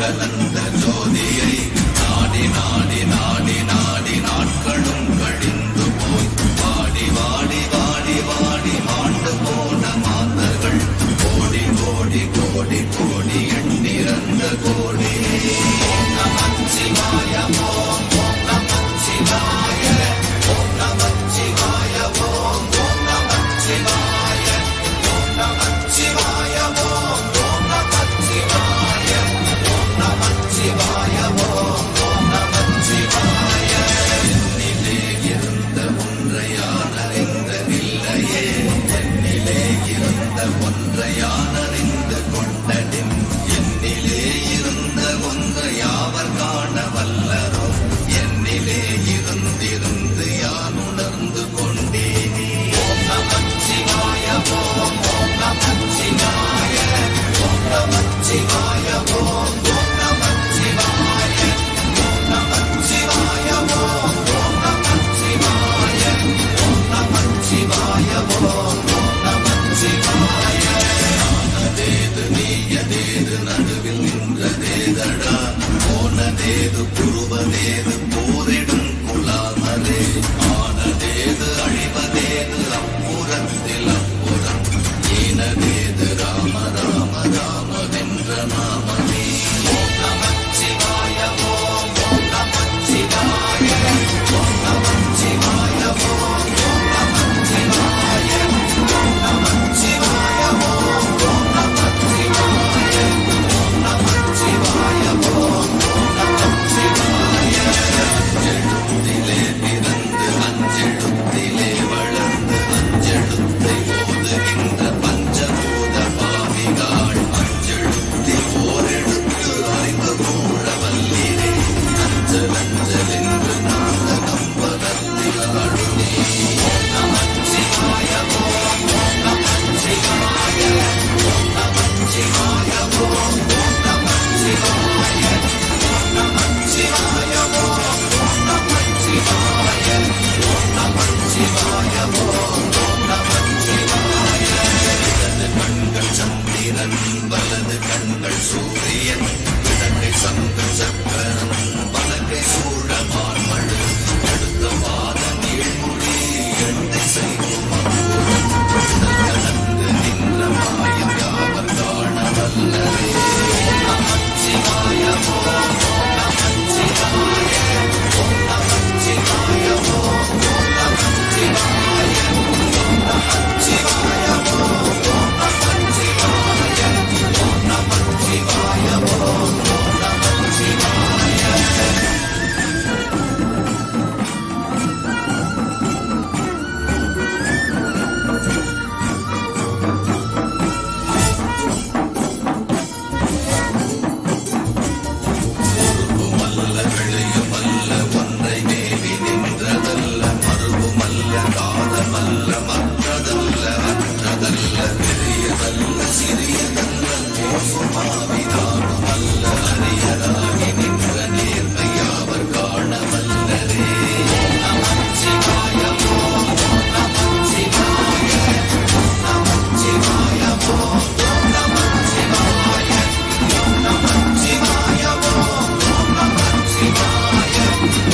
கலந்த ஜோதியை நாடி நாடி நாடி நாடி நாட்களும் கழிந்து போய் வாடி வாடி வாடி வாடி ஆண்டு போன மாந்தர்கள் கோடி கோடி கோடி கோடி எண்ணிறந்த கோடி ஓம் நமச்சிவாய ஓம் ஓம் நமச்சிவாய ஓம் நமச்சிவாய ஓம் ஓம் நமச்சிவாய ஓம் நமச்சிவாய ஓம் ஓம் நமச்சிவாய ஓம் நமச்சிவாய ஓம் ஓம் நமச்சிவாய என்னிலே இருந்த ஒன்றை யான் அறிந்ததில்லையே என்னிலே இருந்த ஒன்றை யான் அறிந்து கொண்டடின் என்னிலே இருந்த ஒன்றை யாவர் காண வல்லரோ என்னிலே இருந்திருந்து யான் உணர்ந்து கொண்டேனே ஓம் நமச்சிவாய ஓம் ஓம் நமச்சிவாய ஓம் நமச்சிவாய ஓம் ஓம் நமச்சிவாய ஓம் நமச்சிவாய ஓம் ஓம் நமச்சிவாய ஓம் நமச்சிவாய ஓம் ஓம் நமச்சிவாய ஆனதேது நீயதேது நடுவில் நின்றதேதடா போனதேது புருவதேது போரிடும் குலாமரே ஆனதேது அழிவதேது அப்புறத்தில் அப்புறம் ஈனதேது ராம ராம ராமவென்ற நாமமே ஓம் நமச்சிவாய ஓம் ஓம் நமச்சிவாய ஓம் நமச்சிவாய ஓம் ஓம் நமச்சிவாய ஓம் நமச்சிவாய ஓம் ஓம் நமச்சிவாய ஓம் நமச்சிவாய ஓம் ஓம் நமச்சிவாய அஞ்செழுத்திலே பிறந்து அஞ்செழுத்திலே வளர்ந்து அஞ்செழுத்தை ஓதுகின்ற பஞ்சபூத பாவிகாள் அஞ்செழுத்தில் ஓரெழுத்து அறிந்து கூற வல்லிரே அஞ்சல் அஞ்சல் என்று நாடகம் பலத்தில் ஆடுமே ஓம் நமச்சிவாய ஓம் ஓம் நமச்சிவாய ஓம் நமச்சிவாய ஓம் ஓம் நமச்சிவாய ஓம் நமச்சிவாய ஓம் ஓம் நமச்சிவாய ஓம் நமச்சிவாய ஓம் ஓம் நமச்சிவாய இடது கண்கள் சந்திரன் வலது கண்கள் சூரியன் இடக்கை சங்கு சக்கரன் வலக்கை சூழமான் மழு அடுத்த வாத நீழ்மொழி எண்ணை செய்யும் கலந்து நின்ற மாயம் யாவர் காண வல்லரே ஓம் நமச்சிவாய ஓம் ஓம் நமச்சிவாய ஓம் நமச்சிவாய ஓம் ஓம் நமச்சிவாய ஓம் நமச்சிவாய ஓம் ஓம் நமச்சிவாய ஓம் நமச்சிவாய ஓம் ஓம் நமச்சிவாய மல்ல விளையுமல்ல ஒன்றை மேவி நின்றதல்ல மறுபுமல்ல காதமல்ல மற்றதல்ல அற்றதல்ல பெரியதல்ல சிறியதல்ல மோசமாவிதானுமல்ல அரியராகி நின்ற நேர்மையாவர் காண வல்லரே ஓம் நமச்சிவாய ஓம் ஓம் நமச்சிவாய ஓம் நமச்சிவாய ஓம் ஓம் நமச்சிவாய ஓம் நமச்சிவாய ஓம் ஓம் நமச்சிவாய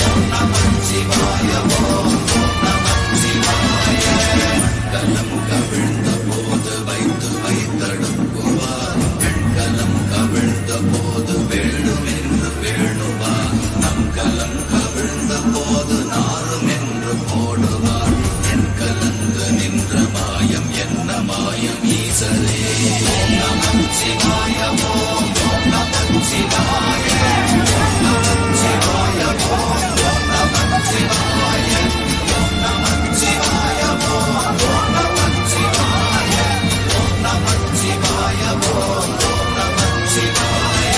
ஓம் நமச்சிவாய ஓம் ஓம் நமச்சிவாய கலம் கவிழ்ந்த போது வைத்து வைத்தடுக்குவார் பெண்கலம் கவிழ்ந்த போது வேணும் என்று வேணுவார் நம் கலம் கவிழ்ந்த போது நாரும் என்று போடுவார் என் கலந்து நின்ற மாயம் என்ன மாயம் ஈசரே ஓம் நமச்சிவாய ஓம் ஓம் நமச்சிவாய ஓம் நமச்சிவாய ஓம் ஓம் நமச்சிவாய ஓம் நமச்சிவாய ஓம் ஓம் நமச்சிவாய ஓம் நமச்சிவாய ஓம் ஓம் நமச்சிவாய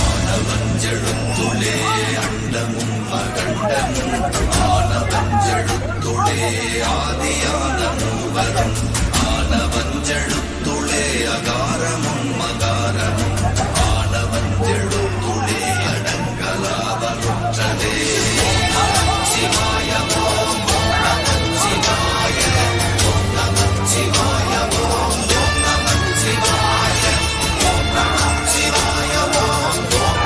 ஆனவஞ்செழுத்துளே அண்டமும் அகண்டமும் ஆனவஞ்செழுத்துளே ஆதியான மூவரும் ஆனவஞ்செழுத்துளே அகாரமும் மகாரமும் ஆனவஞ்செழுத்துளே அடங்கலாவலுற்றதே ஓம் நமச்சிவாய ஓம் ஓம் நமச்சிவாய ஓம் நமச்சிவாய ஓம் ஓம் நமச்சிவாய ஓம் நமச்சிவாய ஓம் ஓம்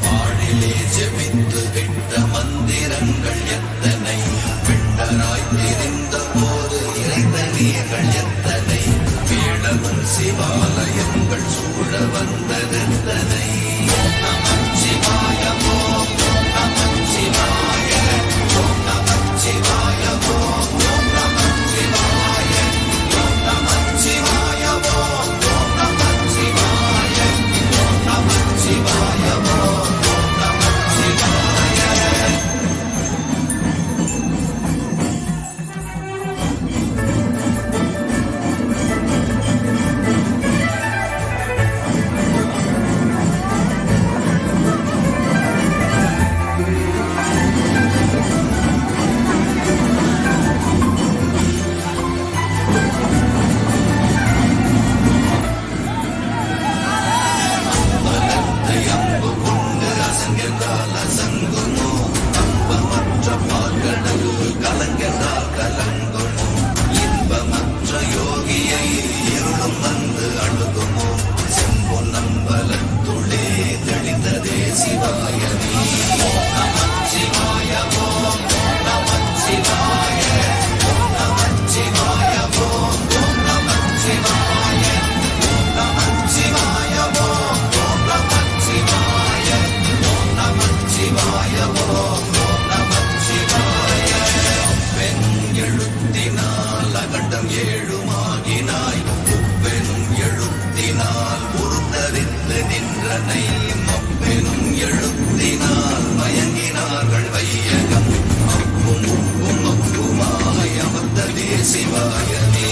பாடிலே ஜெபித்து விட்ட மந்திரங்கள் எத்தனை, பிண்டராய் தெரிந்த போது இறைந்த நீர்கள் எத்தனை, வேடமும் சிவாலயங்கள் சூழ வந்ததெத்தனை. ஓம் நமச்சிவாய ஓம் நமச்சிவாய ஓம் நமச்சிவாய ஓம் நமச்சிவாய ஓம் நமச்சிவாய ஓம் நமச்சிவாய ஓம் நமச்சிவாய ஓம் நமச்சிவாய. பலத்தை அம்பு கொண்டு அசங்கென்றால் அசங்குமோ, அம்பமற்ற பால்கடல் கலங்கென்றால் கலங்குமோ, இன்பமற்ற யோகியை இருளும் வந்து அழுகுமோ, செம்பொன் அம்பலத்துளே தெளிந்ததே சிவாயமே. ஓம் நமச்சிவாய ஓம் நமச்சிவாய ஓம் நமச்சிவாய ஓம் நமச்சிவாய ஓம் நமச்சிவாய ஓம் நமச்சிவாய ஓம் நமச்சிவாய ஓம் நமச்சிவாய. பெண் எழுத்தினால் அகண்டம் ஏழுமாகினாய், உப்பெனும் எழுத்தினால் உருத்தரித்து நின்றனை, மப்பெனும் எழுத்தினால் மயங்கினார்கள் வையகம், அப்பும் உப்பும் அப்புமாய் அமர்ந்ததே சிவாயமே.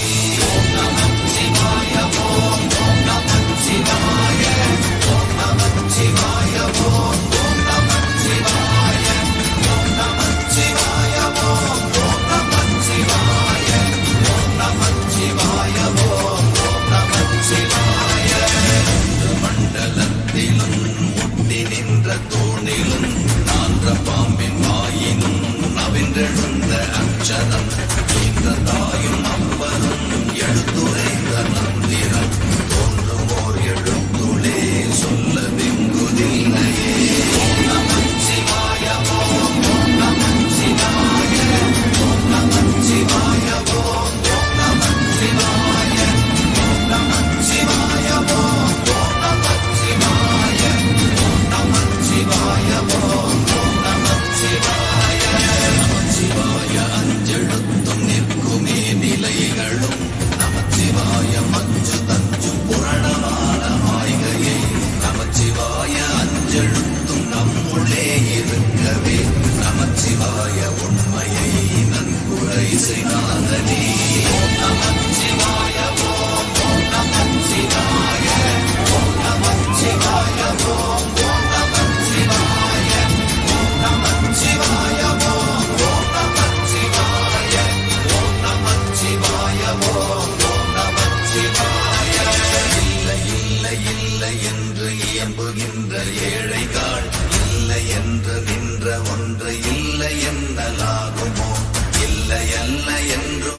ஓம் நமச்சிவாய ஓம் நமச்சிவாய ஓம் நமச்சிவாய ஓம் நமச்சிவாய ஓம் நமச்சிவாய ஓம் நமச்சிவாய ஓம் நமச்சிவாய ஓம் நமச்சிவாய. மண்டலத்திலும் முட்டி நின்ற தூணிலும் நான்ற பாம்பின் வாயினும் நவின்றெழுந்த அச்சரம், இந்த தாயும் அப்பனும் எழுத்துரைந்த மந்திரம், தோன்றுமோர் எழுத்துளே சொல்ல வெங்குதில்லையே. ஓம் நமச்சிவாய ஓம் நமச்சிவாய ஓம் நமச்சிவாய ஓம் நமச்சிவாய ஓம் நமச்சிவாய ஓம் நமச்சிவாய ஓம் நமச்சிவாய ஓம் நமச்சிவாய. நமச்சிவாய அஞ்செழுத்தும் நிற்குமே நிலைகளும், நமச்சிவாய மஞ்சு தஞ்சு புரணமான மாய்கையை, நமச்சிவாய அஞ்செழுத்தும் நம்முள்ளே இருக்கவே, நமச்சிவாய உண்மையை நன்குரை செய்தானே.